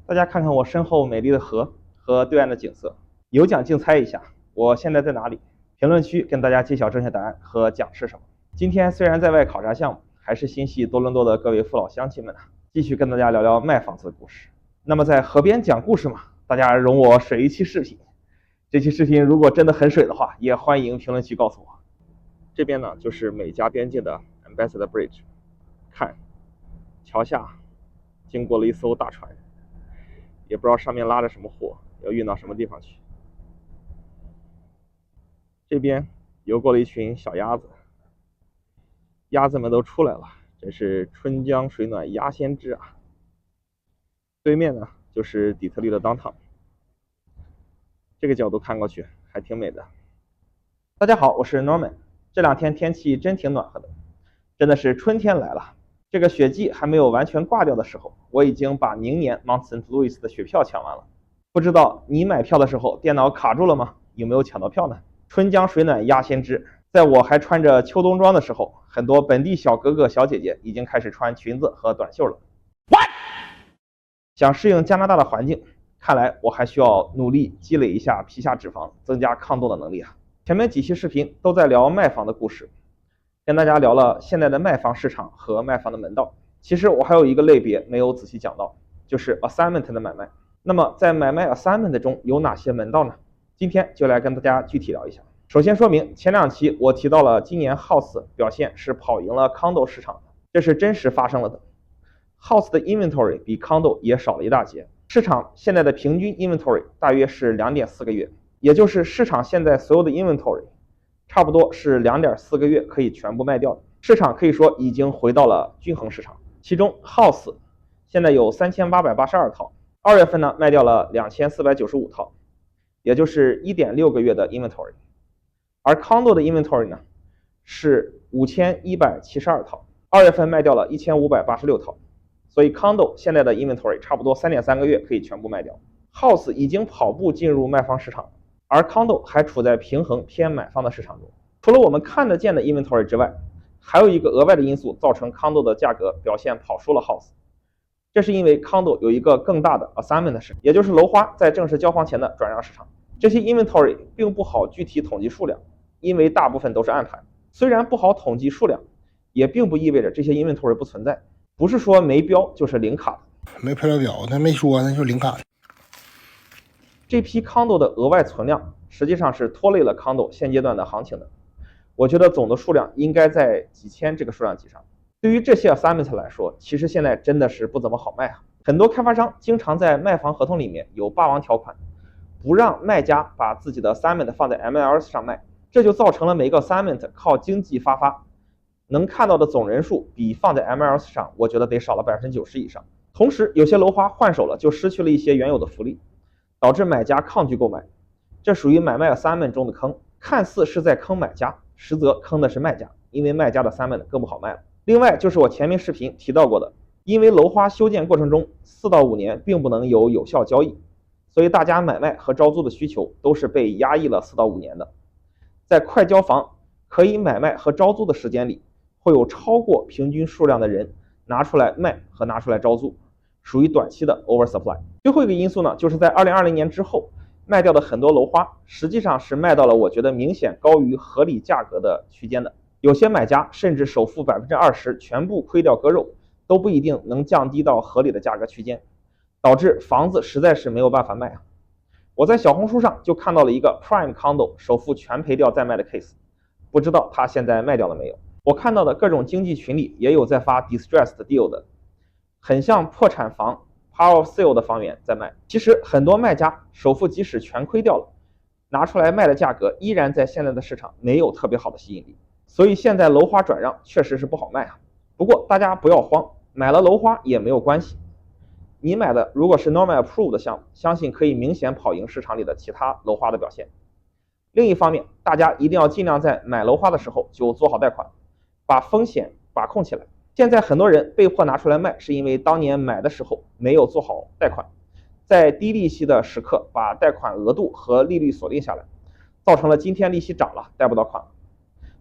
大家看看我身后美丽的河和对岸的景色，有奖竞猜一下，我现在在哪里？评论区跟大家揭晓正确答案和奖是什么。今天虽然在外考察项目，还是心系多伦多的各位父老乡亲们继续跟大家聊聊卖房子的故事。那么在河边讲故事嘛，大家容我水一期视频。这期视频如果真的很水的话，也欢迎评论区告诉我。这边呢就是美加边界的 Ambassador Bridge， 看，桥下经过了一艘大船，也不知道上面拉着什么货，要运到什么地方去。这边游过了一群小鸭子，鸭子们都出来了，真是春江水暖鸭先知啊。对面呢就是底特律的 downtown， 这个角度看过去还挺美的。大家好，我是 Norman。 这两天天气真挺暖和的，真的是春天来了。这个雪季还没有完全挂掉的时候，我已经把明年 Mount St. Louis 的雪票抢完了。不知道你买票的时候电脑卡住了吗？有没有抢到票呢？春江水暖鸭先知，在我还穿着秋冬装的时候，很多本地小哥哥小姐姐已经开始穿裙子和短袖了。What？ 想适应加拿大的环境，看来我还需要努力积累一下皮下脂肪，增加抗冻的能力啊。前面几期视频都在聊卖房的故事，跟大家聊了现在的卖房市场和卖房的门道。其实我还有一个类别没有仔细讲到，就是 assignment 的买卖。那么在买卖 assignment 中有哪些门道呢？今天就来跟大家具体聊一下。首先说明，前两期我提到了今年 house 表现是跑赢了 condo 市场的，这是真实发生了的。house 的 inventory 比 condo 也少了一大截，市场现在的平均 inventory 大约是 2.4 个月，也就是市场现在所有的 inventory 差不多是 2.4 个月可以全部卖掉的。市场可以说已经回到了均衡市场，其中 house 现在有3882套，2月份呢卖掉了2495套，也就是 1.6 个月的 inventory。 而 condo 的 inventory 呢是5172套，2月份卖掉了1586套，所以 condo 现在的 inventory 差不多 3.3 个月可以全部卖掉。 house 已经跑步进入卖方市场，而 condo 还处在平衡偏买方的市场中。除了我们看得见的 inventory 之外，还有一个额外的因素造成 condo 的价格表现跑输了 house， 这是因为 condo 有一个更大的 assignment 市场，也就是楼花在正式交房前的转让市场。这些 inventory 并不好具体统计数量，因为大部分都是暗盘。虽然不好统计数量，也并不意味着这些 inventory 不存在，不是说没标就是零卡的。没配料表，他没说，那就是零卡。这批 condo 的额外存量实际上是拖累了 condo 现阶段的行情的。我觉得总的数量应该在几千这个数量级上。对于这些 assignment 来说，其实现在真的是不怎么好卖啊。很多开发商经常在卖房合同里面有霸王条款，不让卖家把自己的 assignment 放在 MLS 上卖，这就造成了每个 assignment 靠经济发，能看到的总人数比放在 MLS 上我觉得得少了 90% 以上。同时有些楼花换手了，就失去了一些原有的福利，导致买家抗拒购买，这属于买卖 assignment 中的坑，看似是在坑买家，实则坑的是卖家，因为卖家的 assignment 更不好卖了。另外就是我前面视频提到过的，因为楼花修建过程中4到5年并不能有效交易，所以大家买卖和招租的需求都是被压抑了4到5年的。在快交房可以买卖和招租的时间里，会有超过平均数量的人拿出来卖和拿出来招租，属于短期的 oversupply。 最后一个因素呢，就是在2020年之后卖掉的很多楼花实际上是卖到了我觉得明显高于合理价格的区间的，有些买家甚至首付 20% 全部亏掉割肉，都不一定能降低到合理的价格区间，导致房子实在是没有办法卖啊。我在小红书上就看到了一个 Prime Condo 首付全赔掉再卖的 case， 不知道他现在卖掉了没有。我看到的各种经济群里也有在发 distressed deal 的，很像破产房 power of sale 的房源在卖。其实很多卖家首付即使全亏掉了，拿出来卖的价格依然在现在的市场没有特别好的吸引力，所以现在楼花转让确实是不好卖啊。不过大家不要慌，买了楼花也没有关系，你买的如果是 Normal Approved 的项目，相信可以明显跑赢市场里的其他楼花的表现。另一方面，大家一定要尽量在买楼花的时候就做好贷款，把风险把控起来。现在很多人被迫拿出来卖，是因为当年买的时候没有做好贷款，在低利息的时刻把贷款额度和利率锁定下来，造成了今天利息涨了贷不到款了，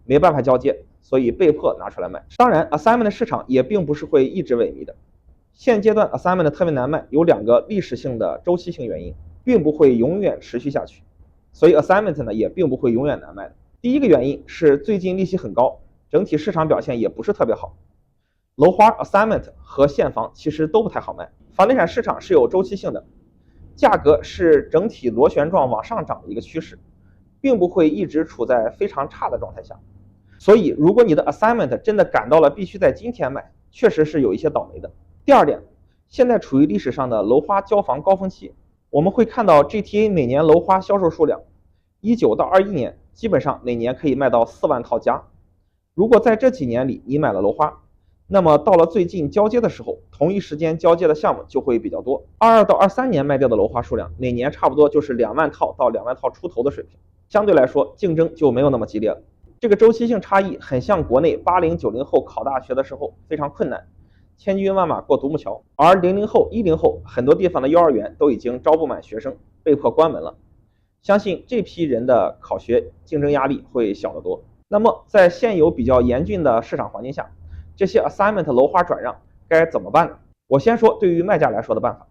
没办法交接，所以被迫拿出来卖。当然 assignment 的市场也并不是会一直萎靡的，现阶段 assignment 特别难卖，有2个历史性的周期性原因，并不会永远持续下去，所以 assignment 呢也并不会永远难卖的。第一个原因是最近利息很高，整体市场表现也不是特别好。楼花 assignment 和现房其实都不太好卖，房地产市场是有周期性的，价格是整体螺旋状往上涨的一个趋势，并不会一直处在非常差的状态下。所以如果你的 assignment 真的赶到了必须在今天卖，确实是有一些倒霉的。第二点，现在处于历史上的楼花交房高峰期，我们会看到 GTA 每年楼花销售数量19到21年基本上每年可以卖到4万套加。如果在这几年里你买了楼花，那么到了最近交接的时候，同一时间交接的项目就会比较多。22到23年卖掉的楼花数量每年差不多就是2万套到2万套出头的水平，相对来说竞争就没有那么激烈了。这个周期性差异很像国内80、90后考大学的时候非常困难，千军万马过独木桥，而00后、10后很多地方的幼儿园都已经招不满学生，被迫关门了。相信这批人的考学竞争压力会小得多。那么在现有比较严峻的市场环境下，这些 assignment 楼花转让该怎么办呢？我先说对于卖家来说的办法。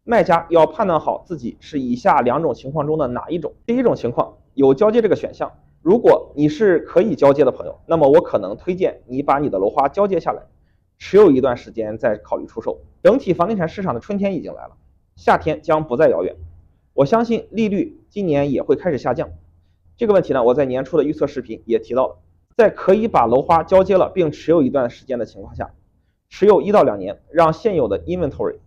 卖家要判断好自己是以下2种情况中的哪一种。第一种情况，有交接这个选项，如果你是可以交接的朋友，那么我可能推荐你把你的楼花交接下来，持有一段时间再考虑出售。整体房地产市场的春天已经来了，夏天将不再遥远，我相信利率今年也会开始下降。这个问题呢，我在年初的预测视频也提到了，在可以把楼花交接了并持有一段时间的情况下，持有1到2年，让现有的 inventory，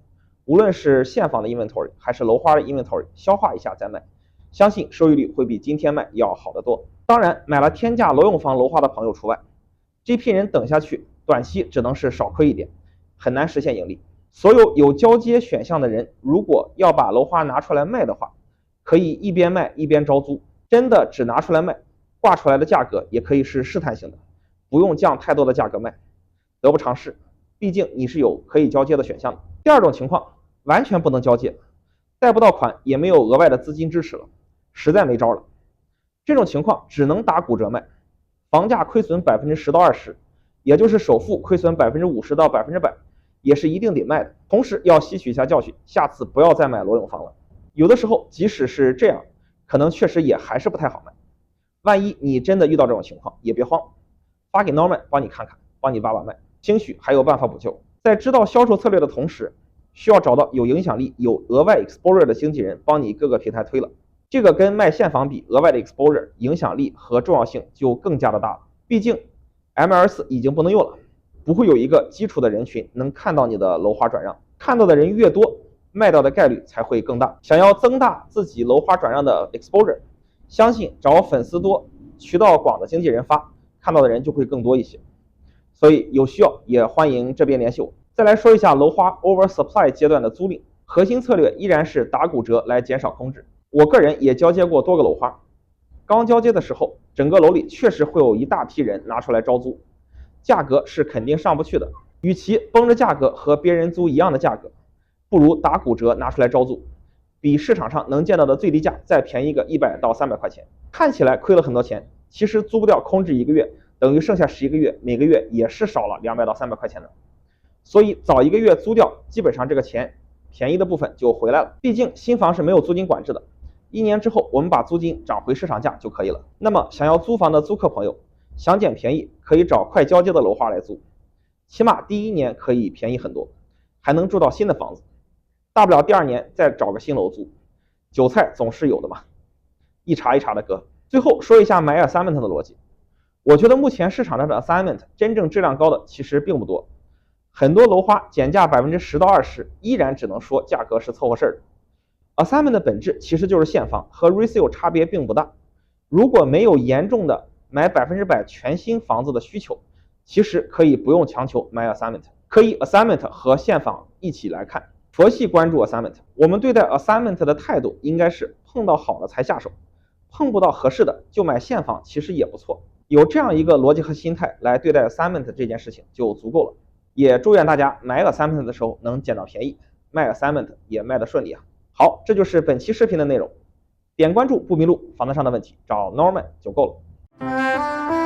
无论是现房的 inventory 还是楼花的 inventory 消化一下再卖，相信收益率会比今天卖要好得多。当然，买了天价楼用房楼花的朋友除外，这批人等下去，短期只能是少亏一点，很难实现盈利。所有有交接选项的人，如果要把楼花拿出来卖的话，可以一边卖一边招租，真的只拿出来卖，挂出来的价格也可以是试探性的，不用降太多的价格卖，得不偿失，毕竟你是有可以交接的选项的。第二种情况，完全不能交接，贷不到款，也没有额外的资金支持了，实在没招了。这种情况只能打骨折卖，房价亏损10%到20%，也就是首付亏损50%到100%，也是一定得卖的。同时要吸取一下教训，下次不要再买楼用房了。有的时候即使是这样，可能确实也还是不太好卖。万一你真的遇到这种情况，也别慌，发给 Norman 帮你看看，帮你把脉，兴许还有办法补救。在知道销售策略的同时，需要找到有影响力、有额外 exposure 的经纪人帮你各个平台推了。这个跟卖现房比，额外的 exposure 影响力和重要性就更加的大了。毕竟 MLS 已经不能用了，不会有一个基础的人群能看到你的楼花转让，看到的人越多，卖到的概率才会更大。想要增大自己楼花转让的 exposure， 相信找粉丝多、渠道广的经纪人发，看到的人就会更多一些。所以有需要也欢迎这边联系我。再来说一下楼花 oversupply 阶段的租赁，核心策略依然是打骨折来减少空置。我个人也交接过多个楼花，刚交接的时候，整个楼里确实会有一大批人拿出来招租，价格是肯定上不去的。与其绷着价格和别人租一样的价格，不如打骨折拿出来招租，比市场上能见到的最低价再便宜个100到300块钱。看起来亏了很多钱，其实租不掉空置1个月，等于剩下11个月，每个月也是少了200到300块钱的。所以早1个月租掉，基本上这个钱便宜的部分就回来了。毕竟新房是没有租金管制的，1年之后我们把租金涨回市场价就可以了。那么想要租房的租客朋友，想捡便宜可以找快交接的楼花来租，起码第1年可以便宜很多，还能住到新的房子，大不了第2年再找个新楼租，韭菜总是有的嘛，一茬一茬的割。最后说一下买 assignment 的逻辑，我觉得目前市场上的 assignment 真正质量高的其实并不多，很多楼花减价10%到20%，依然只能说价格是凑合事儿的。assignment 的本质其实就是现房，和 resale 差别并不大。如果没有严重的买100%全新房子的需求，其实可以不用强求买 assignment， 可以 assignment 和现房一起来看，佛系关注 assignment。 我们对待 assignment 的态度应该是碰到好的才下手，碰不到合适的就买现房，其实也不错。有这样一个逻辑和心态来对待 assignment 这件事情就足够了。也祝愿大家买 assignment 的时候能捡到便宜，卖 assignment 也卖得顺利啊。好，这就是本期视频的内容。点关注不迷路，房子上的问题找 Norman 就够了。